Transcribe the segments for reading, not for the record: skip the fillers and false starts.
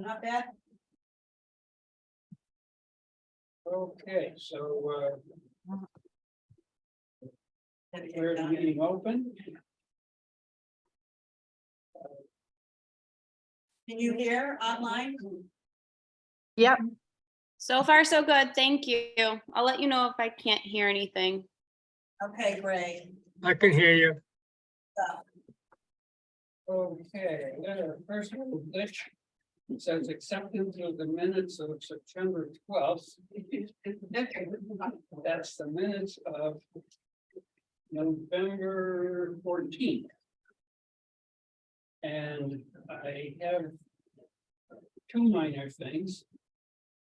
Not bad. Okay, so we're the meeting open. Can you hear online? Yep. So far, so good. Thank you. I'll let you know if I can't hear anything. Okay, great. I can hear you. Okay, first one, glitch. It says acceptance of the minutes of September 12th. That's the minutes of November 14th. And I have two minor things.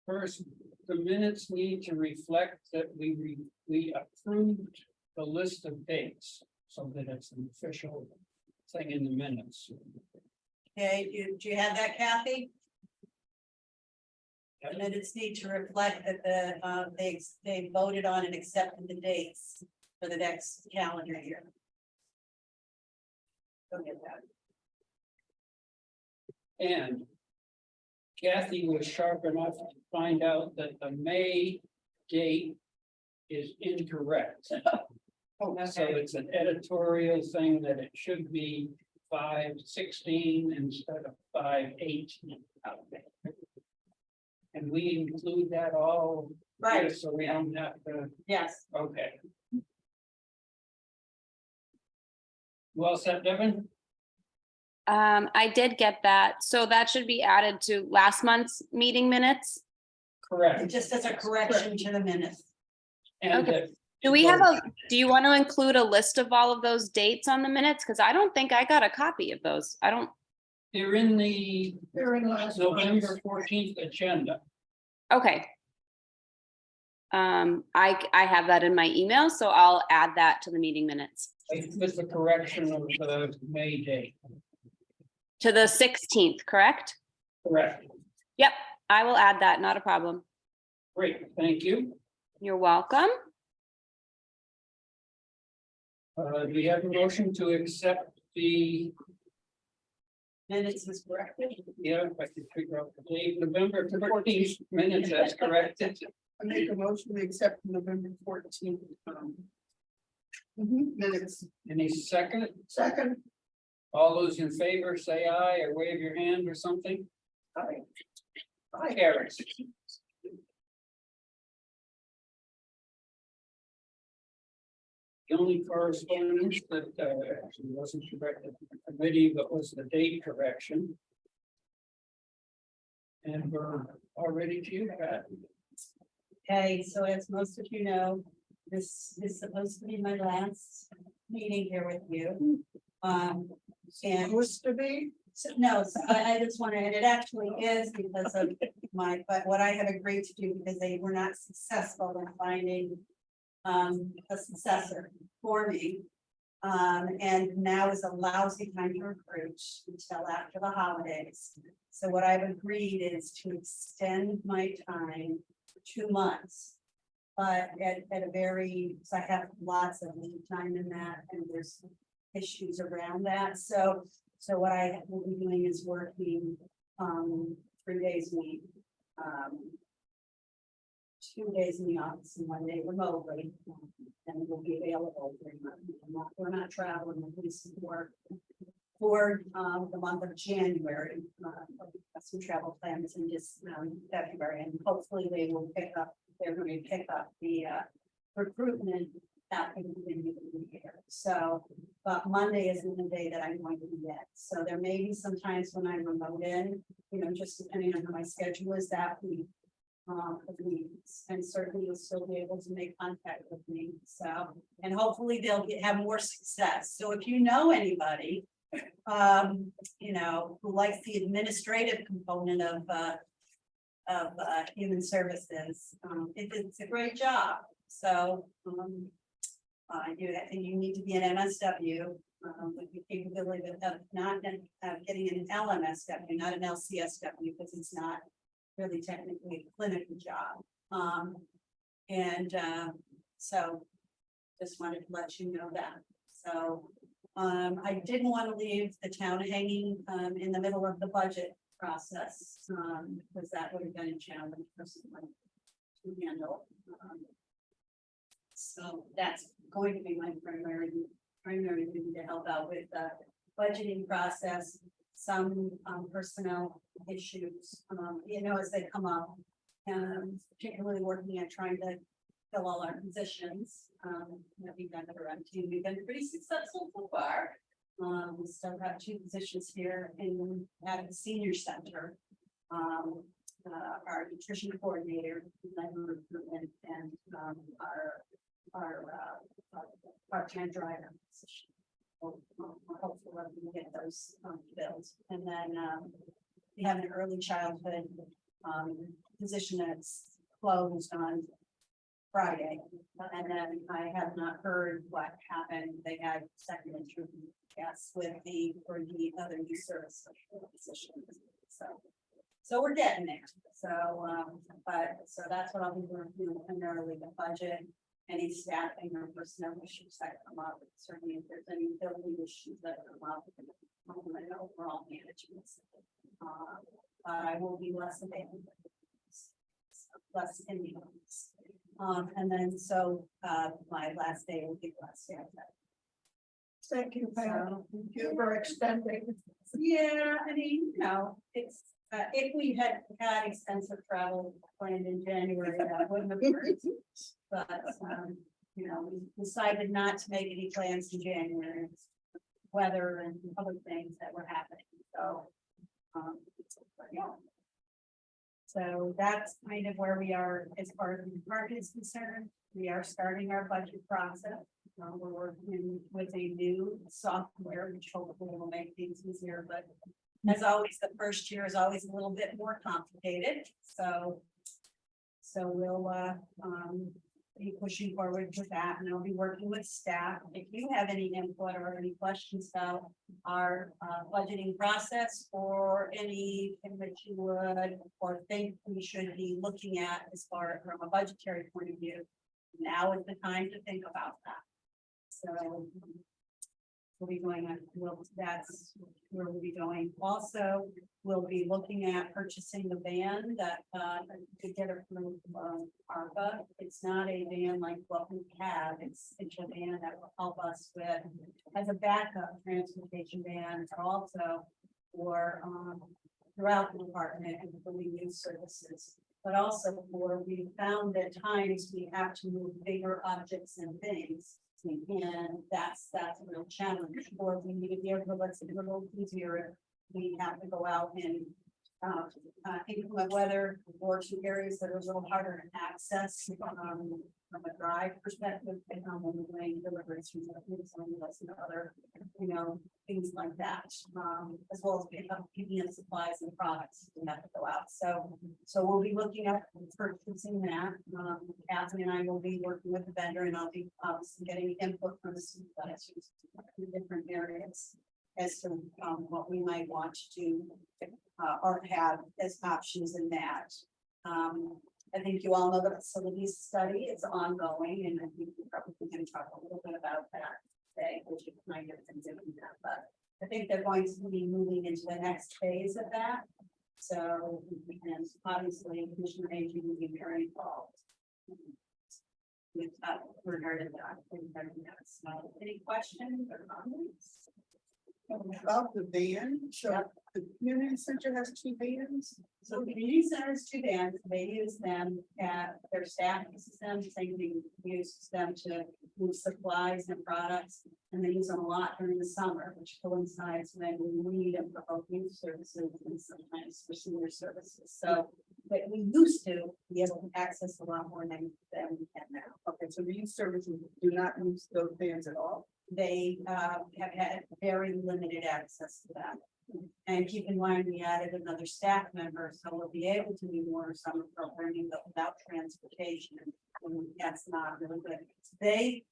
First, the minutes need to reflect that we approved the list of dates, so that it's an official thing in the minutes. Okay, do you have that, Kathy? The minutes need to reflect that they voted on and accepted the dates for the next calendar year. Go get that. And Kathy was sharp enough to find out that the May date is incorrect. So it's an editorial thing that it should be 5/16 instead of 5/18. And we include that all. Right. here, So we don't have to, Yes, okay. Well said, Devin? I did get that. So that should be added to last month's meeting minutes. Correct. just as a correction to the minutes. And Okay. Do you want to include a list of all of those dates on the minutes? Because I don't think I got a copy of those. they're in the November 14th agenda. Okay. I have that in my email, so I'll add that to the meeting minutes. With the correction of the May date. To the 16th, correct? Correct. Yep, I will add that, not a problem. Great, thank you. You're welcome. Do we have a motion to accept the, Minutes is corrected. yeah, if I can figure out the date, November 14th minutes, that's corrected. I make a motion to accept November 14th. Minutes. Any second? Second. All those in favor, say aye or wave your hand or something. Aye. Aye, carries. The only correspondence that actually wasn't corrected in the committee, but was the date correction. And we're all ready to use that. Okay, so as most of you know, this is supposed to be my last meeting here with you. And Supposed to be. no, so I just wanted, and it actually is because of but what I had agreed to do because they were not successful in finding a successor for me. And now is a lousy time to recruit until after the holidays. So what I've agreed is to extend my time for 2 months. But at a very, so I have lots of lead time in that, and there's issues around that, so what I will be doing is working 3 days a week. 2 days in the office and 1 day remotely, and we'll be available pretty much. We're not traveling, at least for the month of January. Got some travel plans in just February, and hopefully they're going to pick up the recruitment after the beginning of the year. So, but Monday isn't the day that I'm going to be at. So there may be some times when I'm remote in, just depending on how my schedule is that week. And certainly you'll still be able to make contact with me. So, and hopefully they'll have more success. So if you know anybody, who likes the administrative component of human services, it's a great job. So, you need to be an MSW, with the capability of not getting an LMSW, not an LCSW, because it's not really technically a clinical job. So just wanted to let you know that. So I didn't want to leave the town hanging in the middle of the budget process, because that would have been a challenge for someone to handle. So that's going to be my primary duty to help out with the budgeting process, some personnel issues, as they come up. Particularly working at trying to fill all our positions, that we've done it around two, we've been pretty successful so far. We still have two positions here at the senior center. Our nutrition coordinator, labor recruitment, and our part-time driver position. Hopefully we can get those filled. And then we have an early childhood position that's closed on Friday. And then I have not heard what happened. They had second interview, yes, with the other new service positions. So we're getting there. So that's what I'll be working on, primarily the budget, any staffing or personnel issues that come up. Certainly if there's any building issues that come up, and overall management. But I will be less available. Less in the office. And then so my last day will be the last day of that. Thank you, Pam. Thank you for extending. Yeah, I mean, it's if we had extensive travel planned in January, that wouldn't have hurt. But we decided not to make any plans in January. Weather and other things that were happening. So but yeah. So that's kind of where we are as far as the department is concerned. We are starting our budget process. We're working with a new software, which hopefully will make things easier, but as always, the first year is always a little bit more complicated. So we'll be pushing forward with that, and I'll be working with staff. If you have any input or any questions about our budgeting process, or anything that you would or think we should be looking at as far from a budgetary point of view, now is the time to think about that. So we'll be going on, that's where we'll be going. Also, we'll be looking at purchasing the van that to get it from ARPA. It's not a van like what we have. It's a van that will help us with as a backup transportation van, but also for throughout the department and for the youth services. But also for, we found that times we have to move bigger objects and things. And that's a real challenge. Or we need a vehicle that's a little easier. We have to go out and inclement weather or to areas that are a little harder to access from a drive perspective. And when we're doing deliveries from and other, things like that, as well as pick up PPM supplies and products we have to go out. So we'll be looking at purchasing that. Catherine and I will be working with the vendor, and I'll be obviously getting input from the supervisors in different areas as to what we might want to do or have as options in that. I think you all know the facilities study is ongoing, and I think we're probably going to talk a little bit about that today, which is kind of doing that. But I think they're going to be moving into the next phase of that. So, and obviously, Commissioner Aging will be very involved with regarding that. So, any questions or comments? About the van, so the community center has two vans. So the community center has two vans. They use them at their staff uses them, same thing, uses them to move supplies and products. And they use them a lot during the summer, which coincides when we need them for both youth services and sometimes for senior services. So, but we used to be able to access a lot more than we can now. Okay, so the youth services do not use those vans at all. They have had very limited access to that. And keep in mind, we added another staff member, so we'll be able to do more summer programming, but without transportation. And that's not really good. They,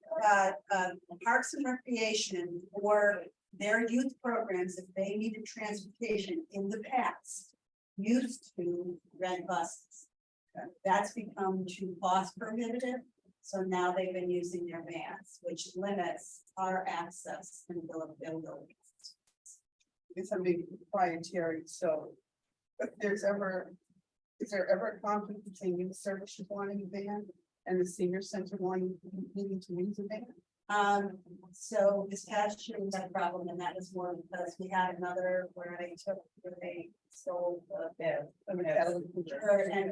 Parks and Recreation, for their youth programs, if they needed transportation in the past, used to rent buses. That's become too cost prohibitive. So now they've been using their vans, which limits our access and availability. It's a big proprietary, so But is there ever a conflict between youth services wanting a van and the senior center wanting, needing to use a van? So this past year we had a problem, and that was more because we had another where they sold and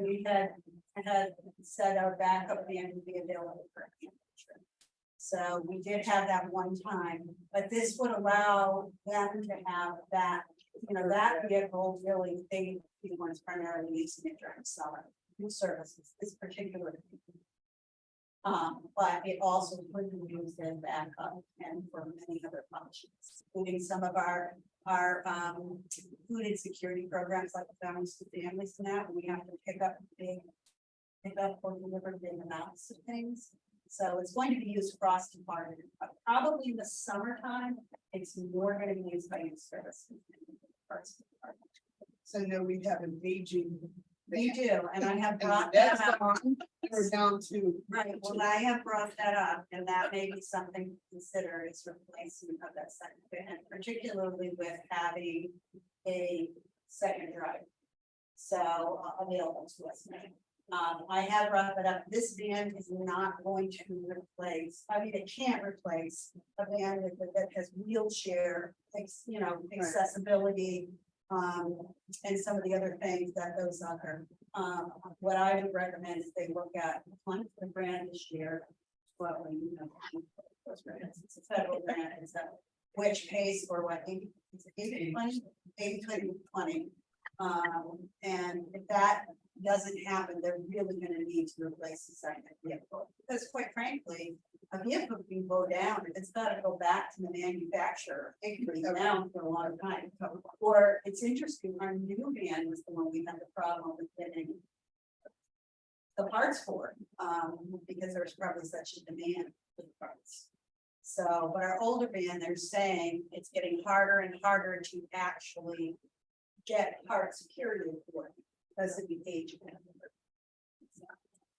we had said our backup van would be available for future. So we did have that one time, but this would allow them to have that, that vehicle really, they be the ones primarily using it during summer, new services, this particular. But it also could be used as backup and for many other functions, including some of our food insecurity programs like Families to Families now, we have to pick up or deliver big amounts of things. So it's going to be used across department, but probably in the summertime, it's more going to be used by youth services. So no, we have an aging. We do, and I have And brought that's that up. We're down to. Right, well, I have brought that up, and that may be something to consider as replacement of that second van, particularly with having a second driver. So available to us now. I have brought that up. This van is not going to replace, it can't replace a van that has wheelchair, accessibility. And some of the other things that those other, what I would recommend is they look at one for the grant this year. Well, it's a federal grant, which pays for what, 80-20. And if that doesn't happen, they're really gonna need to replace the second vehicle, because quite frankly, a vehicle can go down, if it's gotta go back to the manufacturer, it can be down for a long time. Or it's interesting, our new van was the one we had the problem with getting the parts for, because there was probably such a demand for the parts. So, but our older van, they're saying it's getting harder and harder to actually get parts security for it because of the age of it.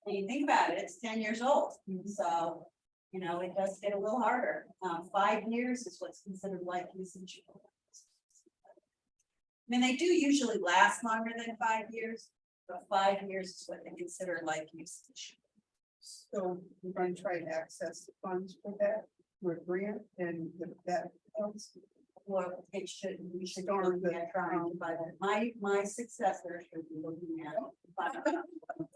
And you think about it, it's 10 years old, so it does get a little harder. 5 years is what's considered life usage. I mean, they do usually last longer than 5 years, but 5 years is what they consider life usage. So we're going to try to access the funds for that, for a grant and that helps. Well, we should be looking at trying to buy that. My successor should be looking at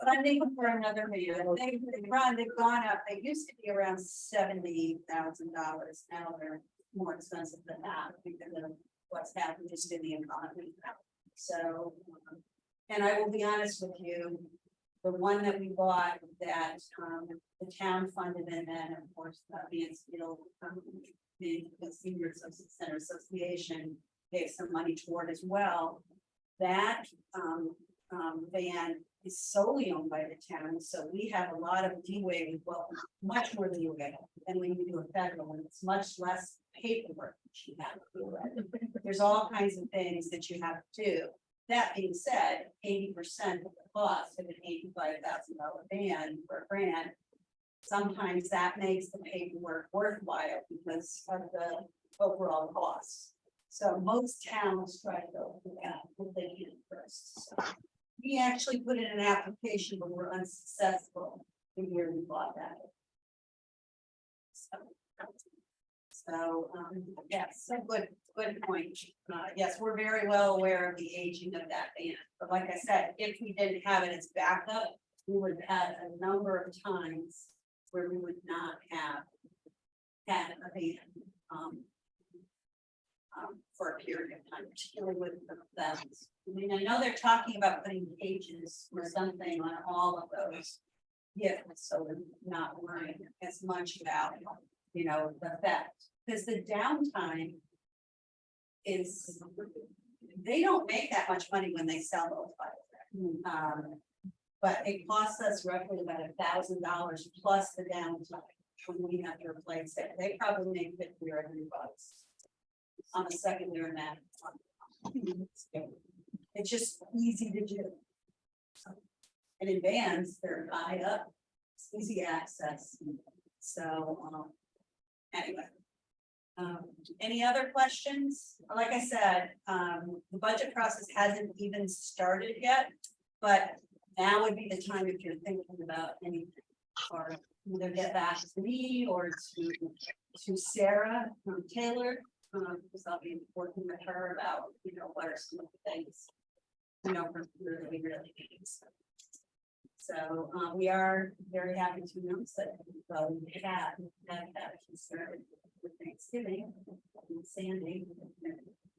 funding for another van. They've gone up. They used to be around $70,000. Now they're more expensive than that because of what's happened just in the economy. So, and I will be honest with you, the one that we bought that the town funded, and then of course Mansfield, the Senior Center Association gave some money toward as well. That van is solely owned by the town, so we have a lot of leeway with much more leeway than when you do a federal one. It's much less paperwork that you have to do. There's all kinds of things that you have to do. That being said, 80% of the cost of an $85,000 van for a grant, sometimes that makes the paperwork worthwhile because of the overall cost. So most towns try to go for that if they can first. So we actually put in an application, but we're unsuccessful the year we bought that. So yes, so good point. Yes, we're very well aware of the aging of that van. But like I said, if we didn't have it as backup, we would have had a number of times where we would not have had a van for a period of time, particularly with the I mean, I know they're talking about putting cages or something on all of those vehicles, so we're not worrying as much about, the theft. Because the downtime is, they don't make that much money when they sell those bikes. But it costs us roughly about $1,000 plus the downtime when we have to replace it. They probably make $50 or $100 on the secondary man. It's just easy to do. And in vans, they're high up, it's easy access. So anyway, Any other questions? Like I said, the budget process hasn't even started yet, but now would be the time if you're thinking about anything. Or either get back to me or to Sarah Taylor, because I'll be working with her about, what are some of the things, that we really need. So, we are very happy to announce that, we have that concern with Thanksgiving, and Sandy.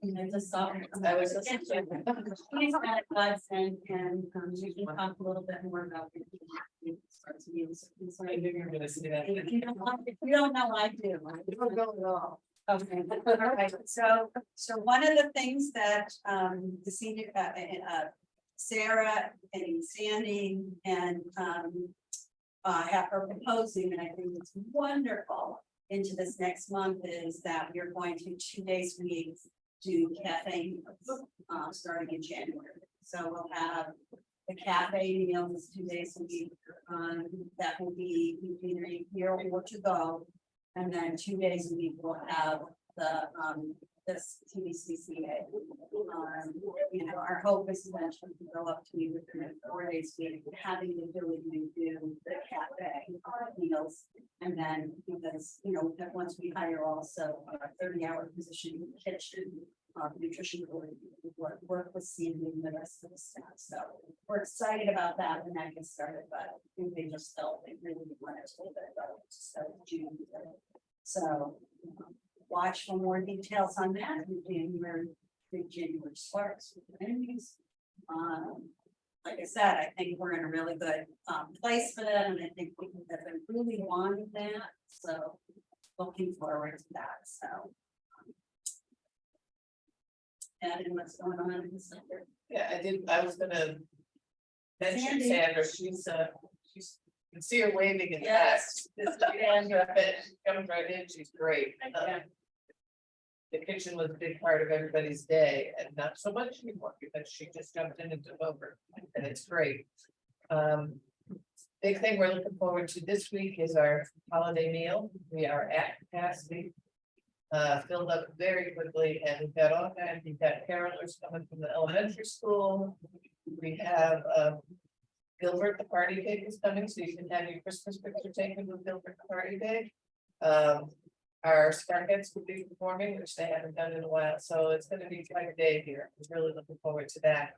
And I just saw. I was just- She's at us and, we can talk a little bit more about. I knew you were gonna say that. If you don't know, I do. You don't know at all. Okay, all right, so one of the things that, the senior, Sarah and Sandy and, have her proposing, and I think it's wonderful into this next month is that we're going to 2 days a week do cafe, starting in January. So we'll have the cafe meals 2 days a week, that will be either here or to go. And then 2 days a week, we'll have the, this TVCCA. Our hope is eventually to go up to either 4 days a week, having the ability to do the cafe meals. And then, because, that once we hire also a 30-hour position in the kitchen, nutrition, work with Sandy and the rest of the staff. So we're excited about that when that gets started, but I think they just felt they really wanted to hold it about June. So watch for more details on that in January, January starts with the enemies. Like I said, I think we're in a really good place for that, and I think people have been really wanting that. So looking forward to that. So. And what's going on in the center. Yeah, I was gonna mention Sandy. Sandra, she's, you can see her waving in the back. Yes. This is Sandra, but she comes right in, she's great. Yeah. The kitchen was a big part of everybody's day, and not so much anymore, because she just jumped in and took over, and it's great. Big thing we're looking forward to this week is our holiday meal. We are at capacity. Filled up very quickly, and we've got all kinds, we've got carolers coming from the elementary school. We have Gilbert the party pig is coming, so you can have your Christmas picture taken with Gilbert the party pig. Our Sparkettes will be performing, which they haven't done in a while, so it's gonna be quite a day here. I'm really looking forward to that.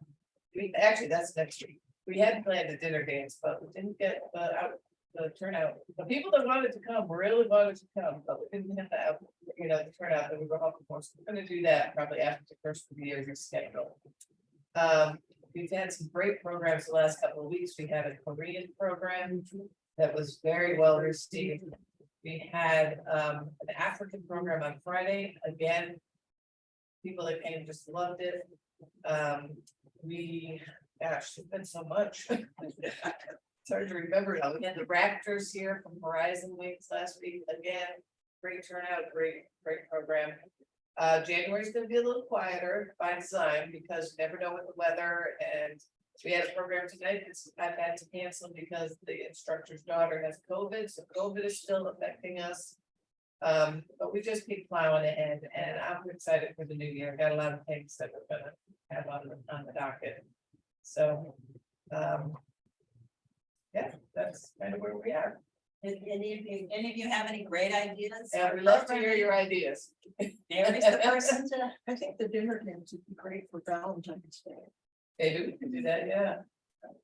Actually, that's next week. We had planned a dinner dance, but we didn't get the turnout. The people that wanted to come really wanted to come, but we didn't have the turnout that we were hoping for. So we're gonna do that probably after the first of the year is scheduled. We've had some great programs the last couple of weeks. We had a Korean program that was very well received. We had an African program on Friday. Again, people that came just loved it. Gosh, there's been so much. It's hard to remember now. We had the Raptors here from Horizon Wings last week. Again, great turnout, great program. January's gonna be a little quieter by design because you never know with the weather, and we had a program tonight that's I've had to cancel because the instructor's daughter has COVID, so COVID is still affecting us. But we just keep plowing ahead, and I'm excited for the new year. Got a lot of things that we're gonna have on the docket. So, yeah, that's kind of where we are. If any of you have any great ideas? And we'd love to hear your ideas. Mary's the person to. I think the dinner dance would be great for Valentine's Day. Maybe we can do that, yeah.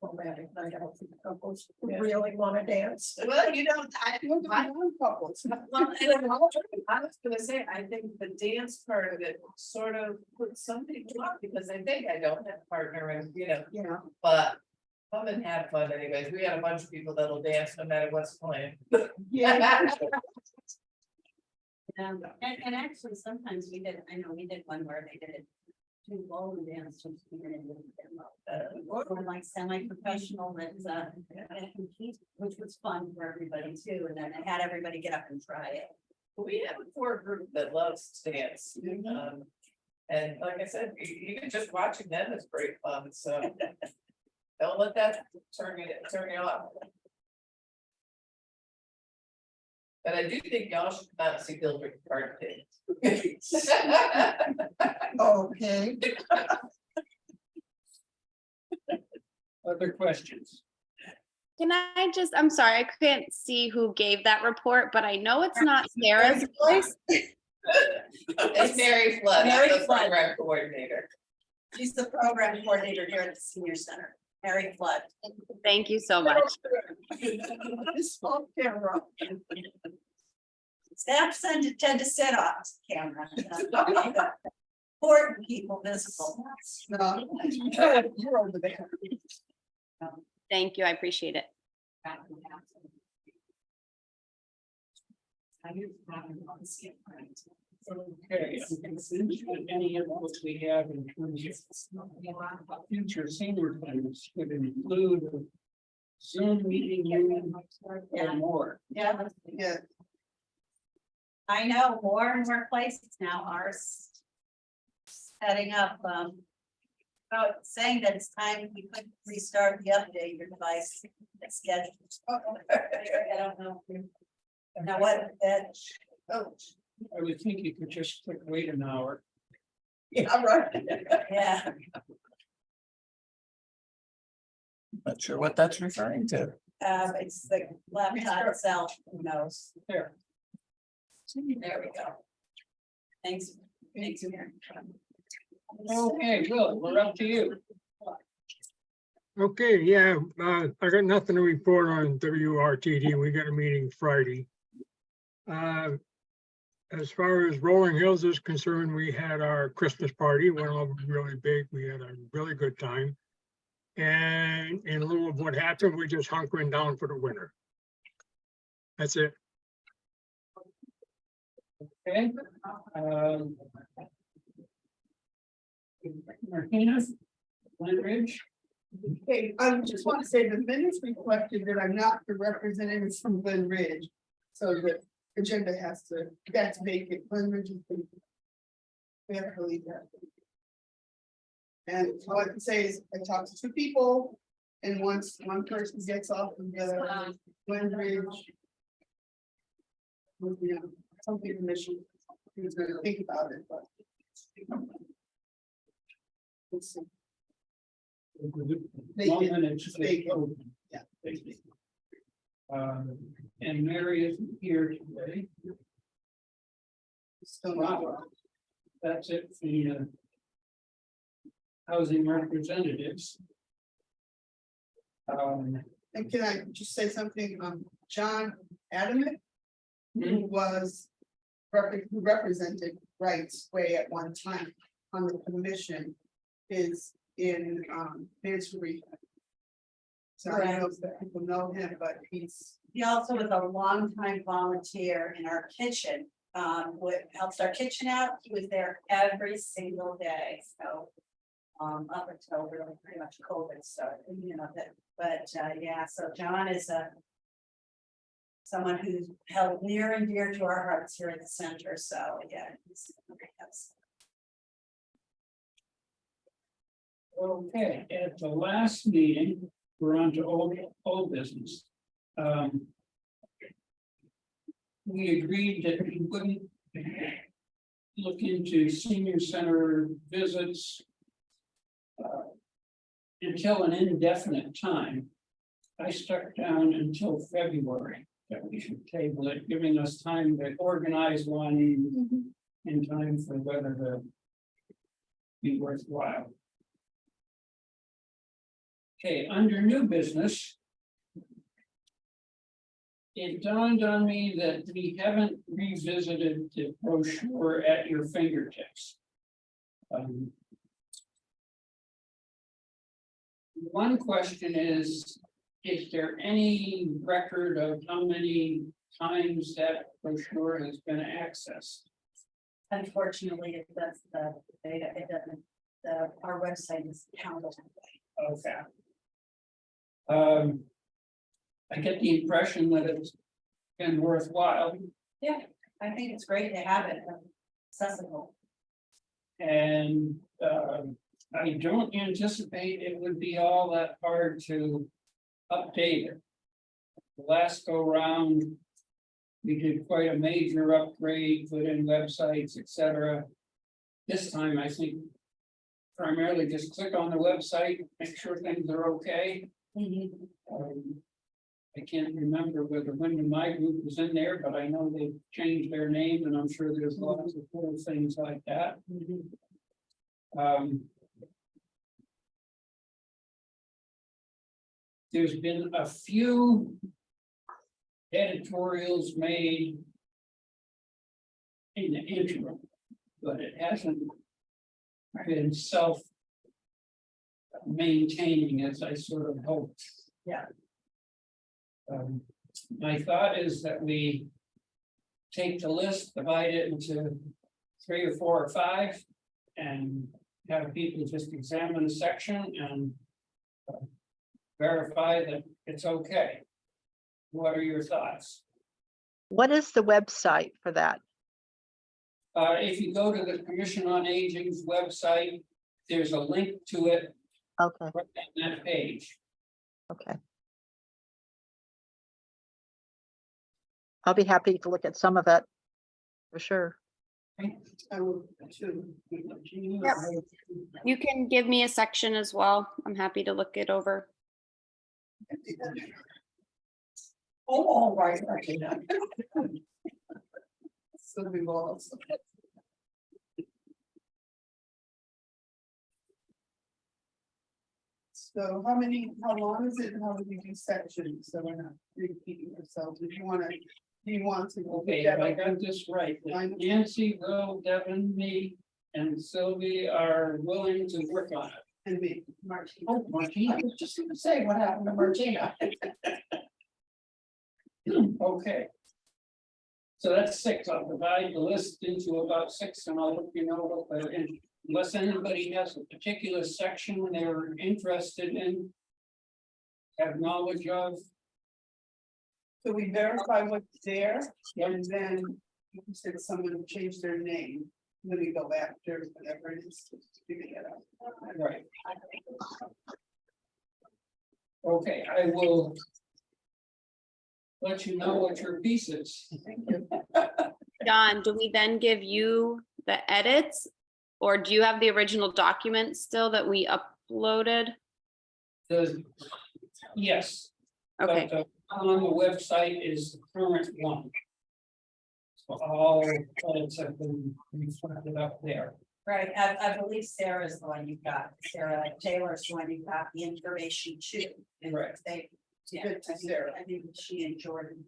Romantic night out for the couples who Yeah. really want to dance. Well, Couples. Well, I was gonna say, I think the dance part of it sort of puts some people off because they think I don't have a partner and, Yeah. but. Come and have fun anyways. We got a bunch of people that'll dance no matter what's playing. Yeah. And actually, sometimes I know we did one where they did two ballroom dancers. Or like semi-professional that compete, which was fun for everybody too, and then I had everybody get up and try it. We have a core group that loves to dance. And like I said, even just watching them is great fun, so. Don't let that turn you off. But I do think y'all should come out and see Gilbert Park. Okay. Other questions? I'm sorry, I can't see who gave that report, but I know it's not Sarah's voice. It's Mary Flood, Mary I'm the Flood. program coordinator. She's the program coordinator here at the senior center, Mary Flood. Thank you so much. This phone camera. Staff tend to sit off camera. Important people visible. No, you're over there. Thank you, I appreciate it. Okay, any of what we have in terms of future senior plans would include Zoom meeting room or more. Yeah, Yeah, I know more and more places now are setting up, saying that it's time we could restart the update your device schedule. I don't know. Now what, that, oh, I would think you could just click wait an hour. yeah, right. yeah, Not sure what that's referring to. it's the laptop itself, who knows? There. There we go. Thanks, thanks, Mary. Okay, Will, we're up to you. Okay, yeah, I got nothing to report on WRTD. We got a meeting Friday. As far as Rolling Hills is concerned, we had our Christmas party, went over really big. We had a really good time. And in lieu of what happened, we just hunkering down for the winter. That's it. Okay. Martina, Glen Ridge. Okay, I just want to say the minutes reflected that I'm not the representative from Glen Ridge. So the agenda has to, that's vacant, Glen Ridge is vacant. We have to leave that. And all I can say is I talked to 2 people, and once one person gets off of the Glen Ridge. You know, something commission, who's gonna think about it, but. Let's see. Moment, it's just Vacant. open. Yeah. Vacant. And Mary isn't here today. Still not. Wow. That's it for the housing representatives. And can I just say something, John Adamant, who was. Who represented Rights Way at one time on the commission, is in Mansouri. So I don't know if that people know him, but he's, He also was a longtime volunteer in our kitchen, what helps our kitchen out. He was there every single day, so. Up until really pretty much COVID started, you know, that, but, yeah, so John is someone who's held near and dear to our hearts here at the center, so, yeah. Okay, at the last meeting, we're on to old business. We agreed that we wouldn't look into senior center visits until an indefinite time. I stuck down until February that we should table it, giving us time to organize one in time for whether to be worthwhile. Okay, under new business. It dawned on me that we haven't revisited the brochure at your fingertips. One question is there any record of how many times that brochure has been accessed? Unfortunately, it does the data, it doesn't, our website is counted. Okay. I get the impression that it's been worthwhile. Yeah, I think it's great to have it accessible. And I don't anticipate it would be all that hard to update it. The last go round, We did quite a major upgrade, put in websites, etc. This time, I think. Primarily just click on the website, make sure things are okay. I can't remember whether when my group was in there, but I know they changed their name and I'm sure there's lots of cool things like that. There's been a few editorials made in the interim, but it hasn't been self-maintaining as I sort of hoped. Yeah. My thought is that we take the list, divide it into 3 or 4 or 5, and have people just examine a section and verify that it's okay. What are your thoughts? What is the website for that? If you go to the Commission on Aging's website, there's a link to it Okay, right on that page. okay. I'll be happy to look at some of it, for sure. I will too. Yep. You can give me a section as well. I'm happy to look it over. Oh, all right, okay. So we lost. So how long is it, and how do we do sections, so we're not repeating ourselves, if you wanna, do you want to? Okay, if I got this right, that Nancy, Will, Devin, me, and Sylvie are willing to work on it. And me. Oh, Martina. was just gonna say, what happened to Martina? Okay. So that's 6. I'll divide the list into about 6 and I'll let you know, unless anybody has a particular section they're interested in. Have knowledge of. So we verify what's there, Yep. and then you said someone changed their name, then we go after whatever it is to figure that out. Right. Okay, I will. Let you know what your piece is. John, do we then give you the edits? Or do you have the original document still that we uploaded? Yes. Okay, But on the website is the current one. So all edits have been reflected up there. Right, I believe Sarah's the one you've got, Sarah Taylor's the one you've got the information to. And Right. they, yeah, Good to Sarah. I think she and Jordan.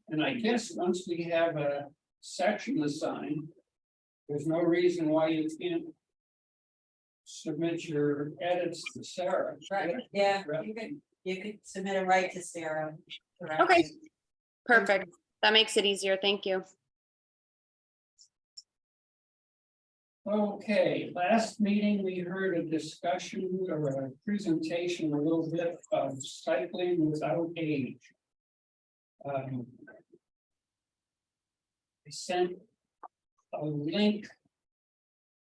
And I guess once we have a section assigned, there's no reason why you can't submit your edits to Sarah. Right, yeah, Right. you could submit it right to Sarah. directly. Okay. Perfect. That makes it easier. Thank you. Okay, last meeting, we heard a discussion or a presentation, a little bit of cycling without age. I sent a link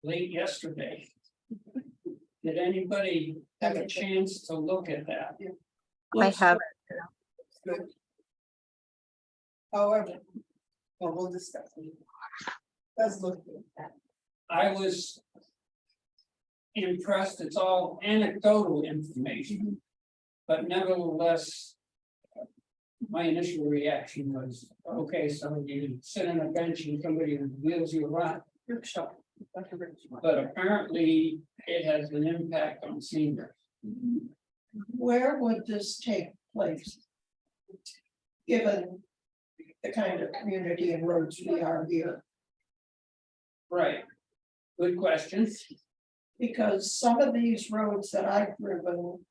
late yesterday. Did anybody have a chance to look at that? I have, Good. However, well, we'll discuss it. Let's look at that. I was impressed. It's all anecdotal information. But nevertheless, my initial reaction was, okay, so you sit on a bench and somebody wheels you around. Rickshaw. Like a rickshaw. But apparently it has an impact on seniors. Where would this take place? Given the kind of community and roads we are here, Right. Good question. because some of these roads that I've driven.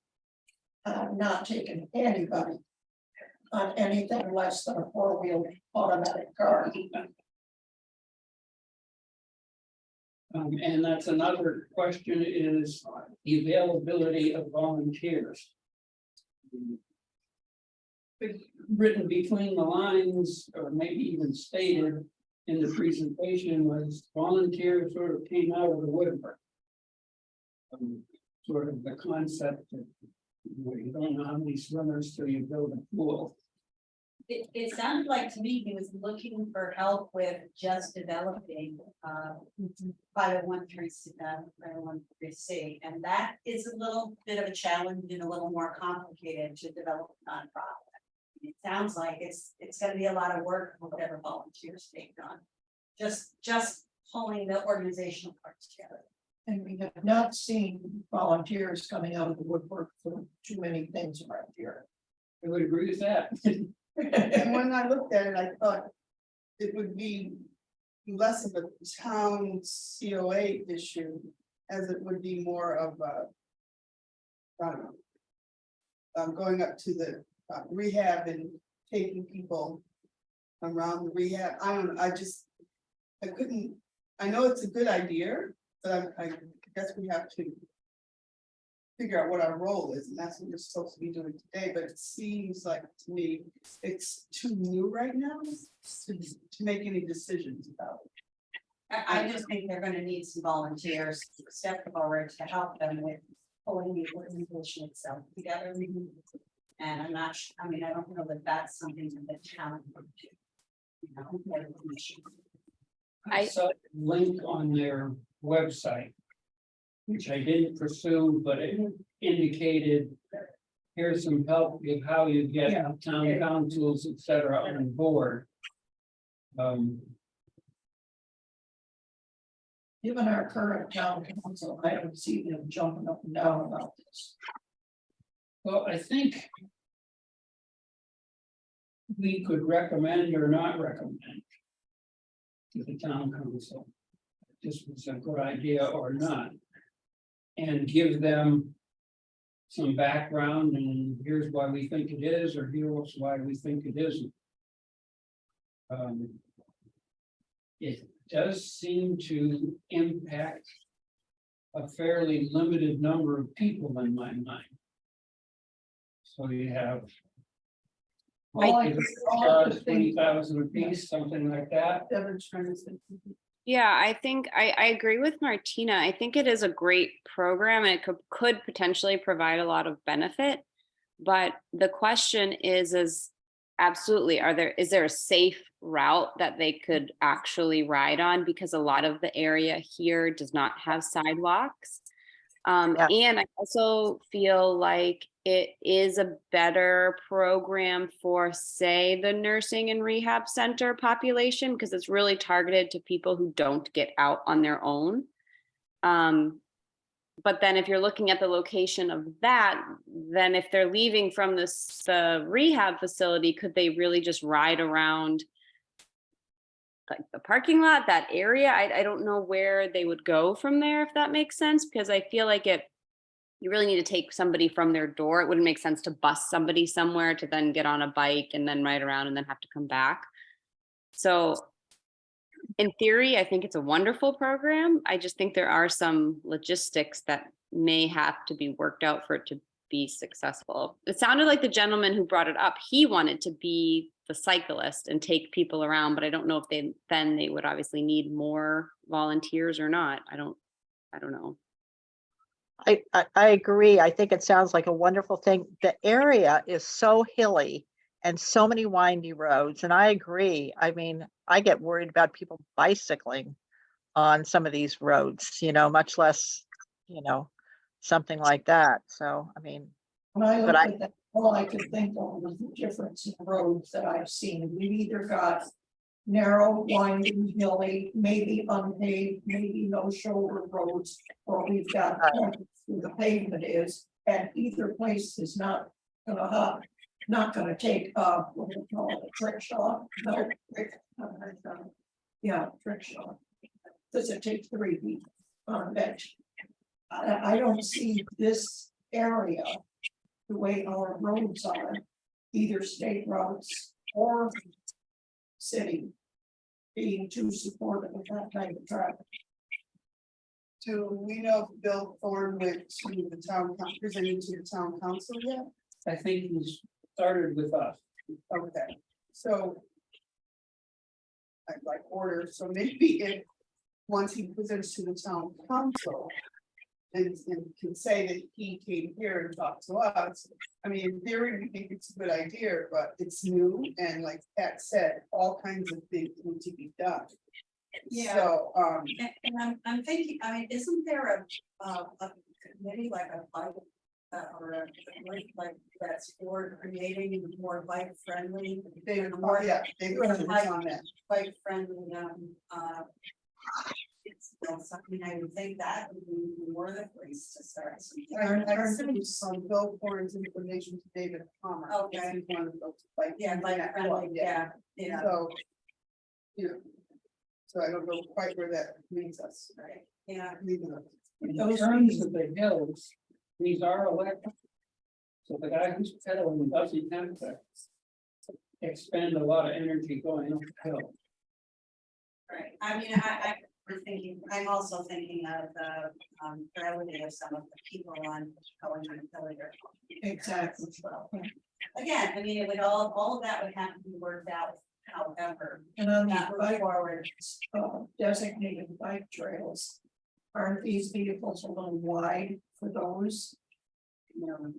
I've not taken anybody on anything less than a 4-wheel automatic car. And that's another question is the availability of volunteers. Written between the lines, or maybe even stated in the presentation, was volunteers sort of came out of the woodwork. Sort of the concept that you don't know how many swimmers till you build a pool. It sounded like to me he was looking for help with just developing, 501(c), and that is a little bit of a challenge and a little more complicated to develop a nonprofit. It sounds like it's gonna be a lot of work for whatever volunteers take on, just pulling the organizational parts together. And we have not seen volunteers coming out of the woodwork for too many things around here. I would agree with that. And when I looked at it, I thought it would be less of a town COA issue as it would be more of a, I don't know, going up to the rehab and taking people around the rehab. I don't know, I couldn't, I know it's a good idea, but I guess we have to figure out what our role is, and that's what we're supposed to be doing today, but it seems like to me, it's too new right now to make any decisions about it. I just think they're gonna need some volunteers to step forward to help them with pulling the organization itself together. And I'm not, I mean, I don't know that that's something that the town would do. You know, more than we should. I saw a link on their website, which I didn't pursue, but it indicated here's some help with how you get town councils, et cetera, on board. Given our current town council, I don't see them jumping up and down about this. Well, I think we could recommend or not recommend to the town council if this was a good idea or not, and give them some background, and here's why we think it is, or here's why we think it isn't. It does seem to impact a fairly limited number of people in my mind. So you have All I could think, 20,000 apiece, something like that. Devin's trying to say. Yeah, I think I agree with Martina. I think it is a great program and it could potentially provide a lot of benefit. But the question is absolutely, is there a safe route that they could actually ride on? Because a lot of the area here does not have sidewalks. Yeah. And I also feel like it is a better program for, say, the nursing and rehab center population, because it's really targeted to people who don't get out on their own. But then if you're looking at the location of that, then if they're leaving from the rehab facility, could they really just ride around like the parking lot, that area? I don't know where they would go from there, if that makes sense, because I feel like you really need to take somebody from their door. It wouldn't make sense to bus somebody somewhere to then get on a bike and then ride around and then have to come back. So in theory, I think it's a wonderful program. I just think there are some logistics that may have to be worked out for it to be successful. It sounded like the gentleman who brought it up, he wanted to be the cyclist and take people around, but I don't know if they would obviously need more volunteers or not. I don't know. I agree. I think it sounds like a wonderful thing. The area is so hilly and so many windy roads, and I agree. I mean, I get worried about people bicycling on some of these roads, much less, something like that. So, I mean, when I look But at that, all I could think of was the difference in roads that I've seen. We've either got narrow, winding, hilly, maybe unpaved, maybe no shoulder roads, or we've got where the pavement is, and either place is not gonna take what do you call it, a trick shot? No, trick shot. Does it take 3 feet on a bench? I don't see this area, the way our roads are, either state roads or city, being too supportive of that kind of traffic. Do we know if Bill Thorne went to the town, presented to the town council yet? I think he's started with us. Okay, so. I'd like order, so maybe if, once he presents to the town council, and can say that he came here and talked to us. I mean, in theory, we think it's a good idea, but it's new, and like Pat said, all kinds of things need to be done. Yeah. So, And I'm thinking, I mean, isn't there a committee like a bike? Or a, like that's for creating more bike friendly. they, More yeah, they were on that. bike friendly, it's, something I would think that would be more the place to start. I sent some Bill Warren's information to David Palmer. Okay. He's one of those, like, Yeah, bike friendly, yeah, yeah, So, you know, so I don't know quite where that leads us. right, yeah. Leaving us. In terms of the hills, these are electric. So the guy who's pedaling doesn't have to expend a lot of energy going up the hill. Right, I mean, I'm also thinking of the gravity of some of the people on going on the failure. Exactly. As well. Again, I mean, it would all of that would have to be worked out, however, And on that the move bike, forward. designated bike trails, aren't these vehicles a little wide for those? You know,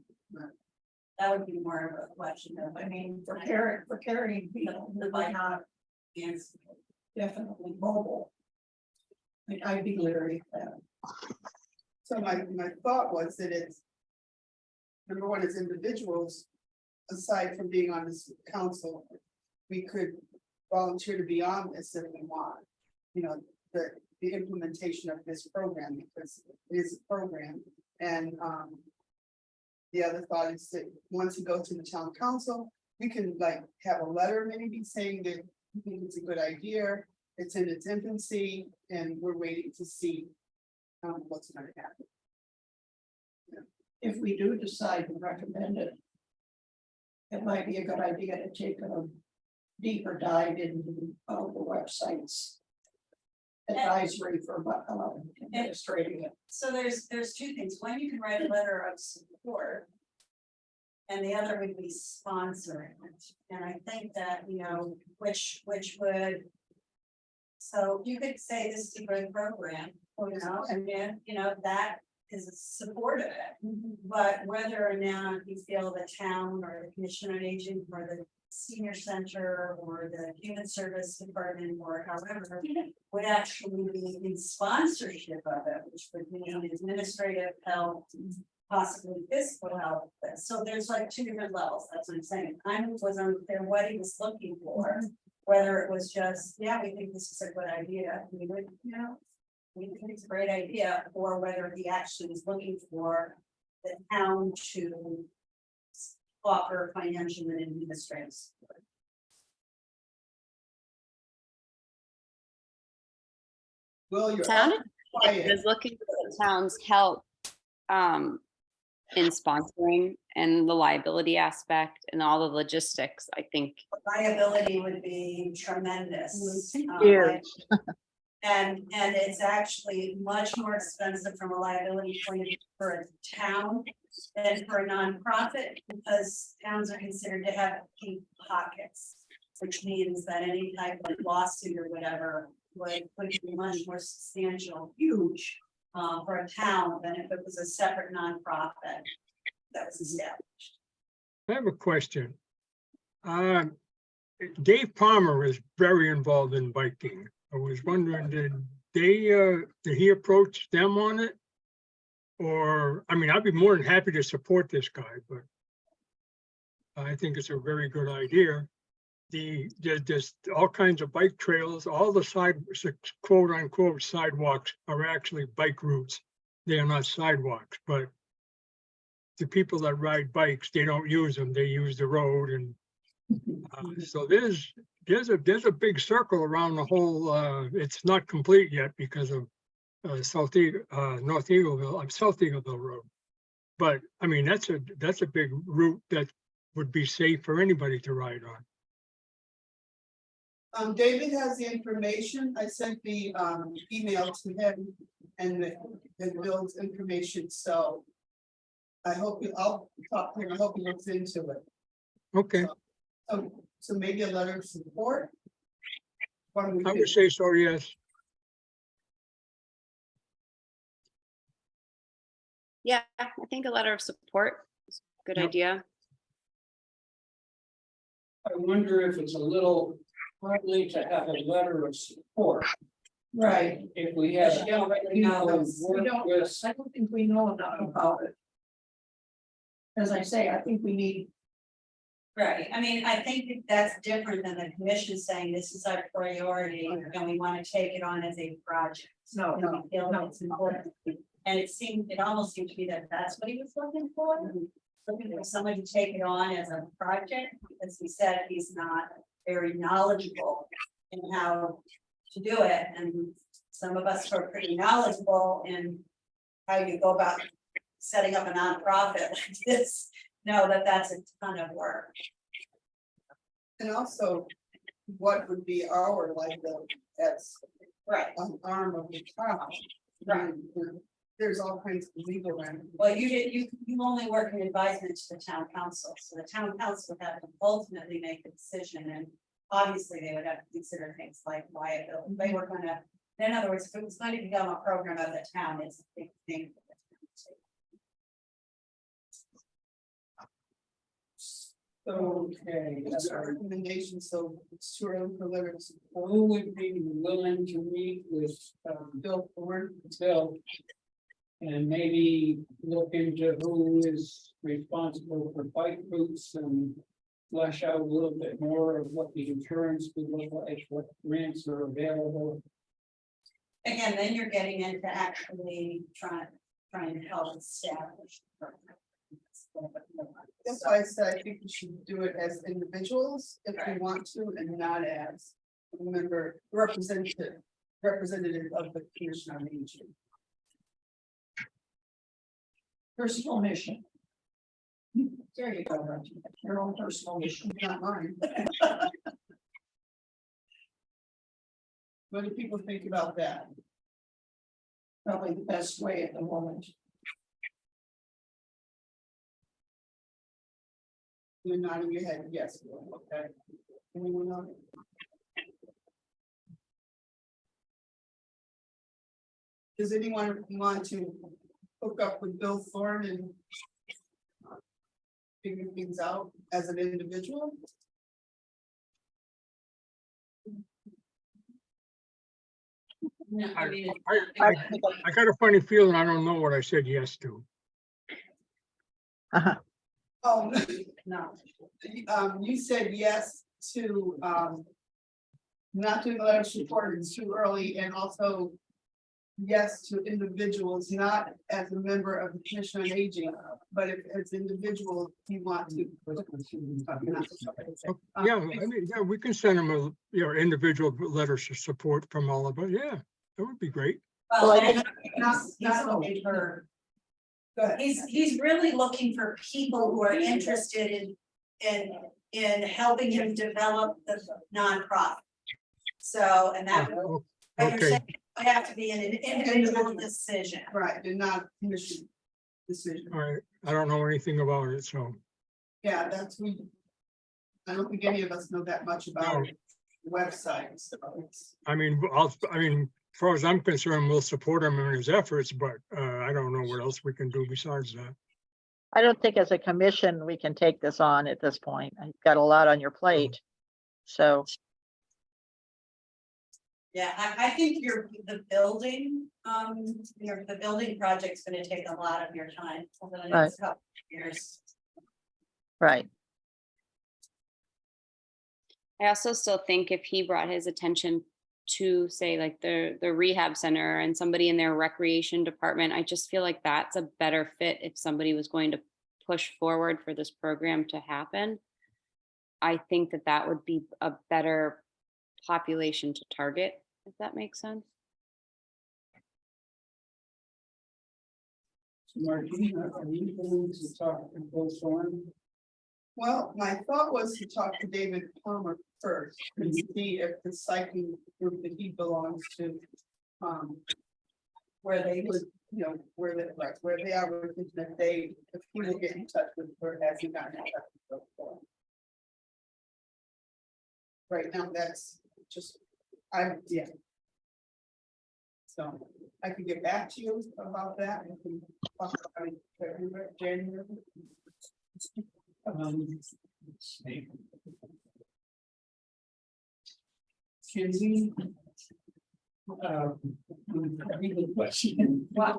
that would be more of a question of, I mean, for carrying people, the they're bike not is definitely mobile. Like, I'd be leery of that. So my thought was that it's. Number one, as individuals, aside from being on this council, we could volunteer to be on this if we want. You know, the implementation of this program, because it is a program, and the other thought is that once you go to the town council, we can like have a letter maybe saying that we think it's a good idea. It's in its infancy and we're waiting to see what's going to happen. If we do decide to recommend it, it might be a good idea to take a deeper dive into all the websites. Advisory for administrating it. So there's two things. One, you can write a letter of support. And the other would be sponsoring it. And I think that, you know, which would. So you could say this is a great program, you know, and then, you know, that is supportive. But whether or not you feel the town or the commission on aging or the senior center or the human service department or however would actually be in sponsorship of it, which would mean administrative help, possibly fiscal help. So there's like two different levels. That's what I'm saying. I was unclear what he was looking for, whether it was just, yeah, we think this is a good idea. We would, you know, we think it's a great idea, or whether he actually was looking for the town to offer financial and administrative support. Well, you're Sounded quiet. is looking for the town's help in sponsoring and the liability aspect and all the logistics, I think. Liability would be tremendous. Huge. And it's actually much more expensive from a liability point of view for a town than for a nonprofit, because towns are considered to have deep pockets. Which means that any type of lawsuit or whatever would be much more substantial, huge. For a town than if it was a separate nonprofit that was established. I have a question. Dave Palmer is very involved in biking. I was wondering, did he approach them on it? Or, I mean, I'd be more than happy to support this guy, but I think it's a very good idea. There's all kinds of bike trails, all the quote unquote sidewalks are actually bike routes. They are not sidewalks, but the people that ride bikes, they don't use them, they use the road, and so there's a big circle around the whole, it's not complete yet because of North Eagleville, South Eagleville Road. But I mean, that's a big route that would be safe for anybody to ride on. David has the information. I sent the email to him and Bill's information, so. I'll talk to him. I hope he looks into it. Okay, So maybe a letter of support. What do we I do? would say so, yes. Yeah, I think a letter of support is a good Yep. idea. I wonder if it's a little early to have a letter of support. Right, If we have. You don't really people know those. work we don't, with- I don't think we know enough about it. As I say, I think we need, Right, I mean, I think that that's different than the commission saying this is our priority and we want to take it on as a project. no, And we feel no. it's important. And it almost seemed to be that that's what he was looking for. Looking for somebody to take it on as a project, because he said he's not very knowledgeable in how to do it, and some of us are pretty knowledgeable in how you go about setting up a nonprofit like this, know that that's a ton of work. And also, what would be our liability as Right, an arm of the town? Right. There's all kinds of legal remedies. well, you only work in advisement to the town council, so the town council would have to ultimately make the decision, and obviously they would have to consider things like liability. They were gonna, in other words, if it was going to become a program of the town, it's a big thing. For the town Okay, It's a recommendation, so it's too early for letter of support. who would be willing to meet with, Bill Ford, Bill? And maybe look into who is responsible for bike routes and flesh out a little bit more of what the insurance would look like, what grants are available. to- Again, then you're getting into actually trying to help establish. the program. that's why I said I think we should do it as individuals if we want to, and not as a member representative of the commission on aging. personal mission. There you go, Reggie. Your own personal mission. Not mine. What do people think about that? Probably the best way at the moment. You're nodding your head, yes, okay. Anyone else? Does anyone want to hook up with Bill Thorne and figure things out as an individual? No, I mean, I got a funny feeling I don't know what I said yes to. Oh, no, you said yes to, not doing the letter of support, it's too early, and also yes to individuals, not as a member of the Commission on Aging, but if as individuals, you want to. Yeah, I mean, yeah, we can send them individual letters of support from all of us. Yeah, that would be great. well, Well, I and Not, he's not looking for, Go ahead. he's really looking for people who are interested in helping him develop the nonprofit. So, and that would, but you're Okay, saying it would have to be an individual decision. Right, and not commission decision. all right. I don't know anything about it, so. Yeah, that's we. I don't think any of us know that much about websites. So it's- I mean, as far as I'm concerned, we'll support him in his efforts, but I don't know what else we can do besides that. I don't think as a commission, we can take this on at this point. You've got a lot on your plate. So, Yeah, I think the building project's gonna take a lot of your time over the next couple of years. right. I also still think if he brought his attention to say like the rehab center and somebody in their recreation department, I just feel like that's a better fit if somebody was going to push forward for this program to happen. I think that would be a better population to target, if that makes sense. Martina, are you going to talk to Bill Thorne? Well, my thought was to talk to David Palmer first and see if the cycling group that he belongs to. Where they would, where they, right, where they are, with it, if he will get in touch with her, as he got in touch with her before. Right now, that's just, yeah. So, I can get back to you about that. And we can talk about it in February, January. let's see. Can we? Read the question. What?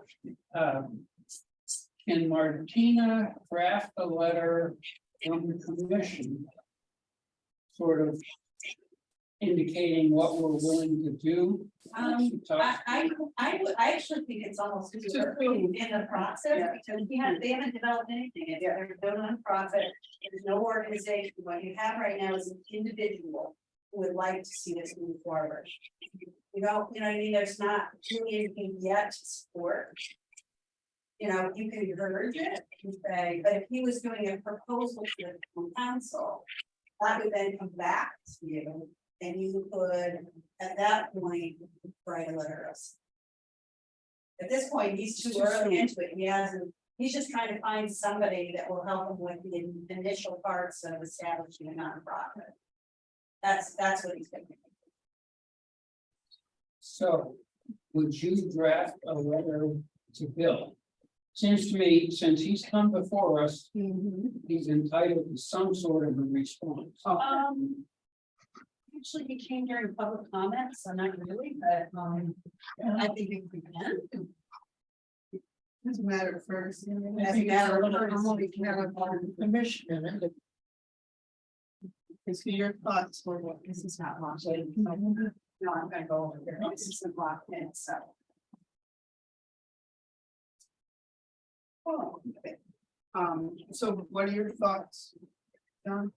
Can Martina draft a letter from the commission? Sort of indicating what we're willing to do? I actually think it's almost in the process, because they haven't developed anything, they're no nonprofit, there's no organization, what you have right now is an individual who would like to see this move forward. You know what I mean, there's not really anything yet to support. You know, you can encourage it and say, but if he was doing a proposal to the council, that would then come back to you, and you could, at that point, write a letter. At this point, he's too early into it, he's just trying to find somebody that will help him with the initial parts of establishing a nonprofit. That's what he's thinking. So, would you draft a letter to Bill? Seems to me, since he's come before us, he's entitled to some sort of a response. Actually, he came during public comments, so not really, but, I think if we can. Doesn't matter first. Doesn't matter Commission. Is your thoughts for what? This is not long. No, I'm gonna go over here. This is the block in, so. Oh, okay. So what are your thoughts? John?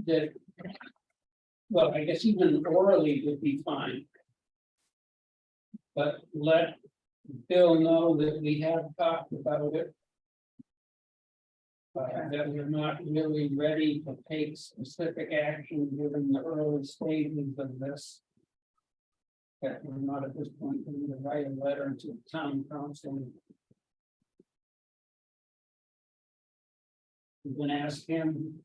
That, well, I guess even orally would be fine. But let Bill know that we have talked about it. That we're not really ready to take specific action given the early stages of this. That we're not at this point going to write a letter to the town council. We're gonna ask him.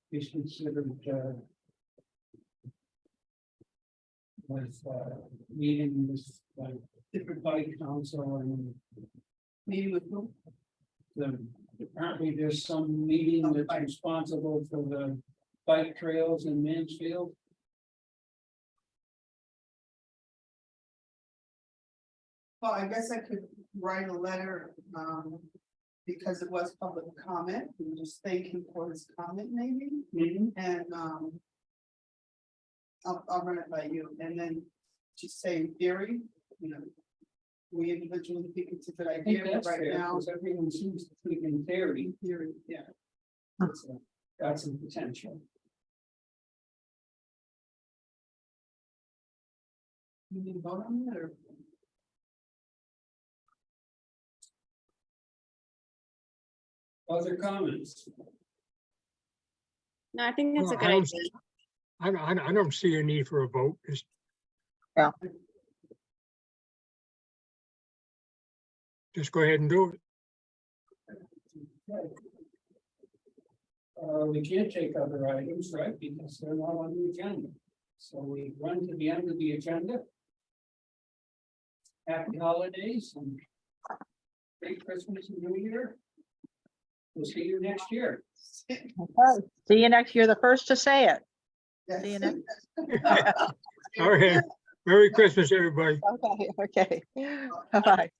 He's considered with meeting this different body council and Meeting with who? apparently there's some meeting that's responsible for the bike trails in Mansfield. Well, I guess I could write a letter, because it was public comment, and just thank him for his comment maybe, and, I'll run it by you, and then just say in theory, you know, we individually think it's a good I think idea, but that's right fair, now, because everyone seems to think in theory, theory, yeah. that's a potential. You need to vote on that, or? Other comments? No, I think that's a Well, good I idea. don't, I don't see a need for a vote. Just Yeah. Just go ahead and do it. We can't take other items, right, because they're not on the agenda. So we run to the end of the agenda. Happy holidays and Merry Christmas and New Year. We'll see you next year. Okay. See you next year, the first to say it. See you next. All right. Merry Christmas, everybody. Okay, okay. Bye-bye.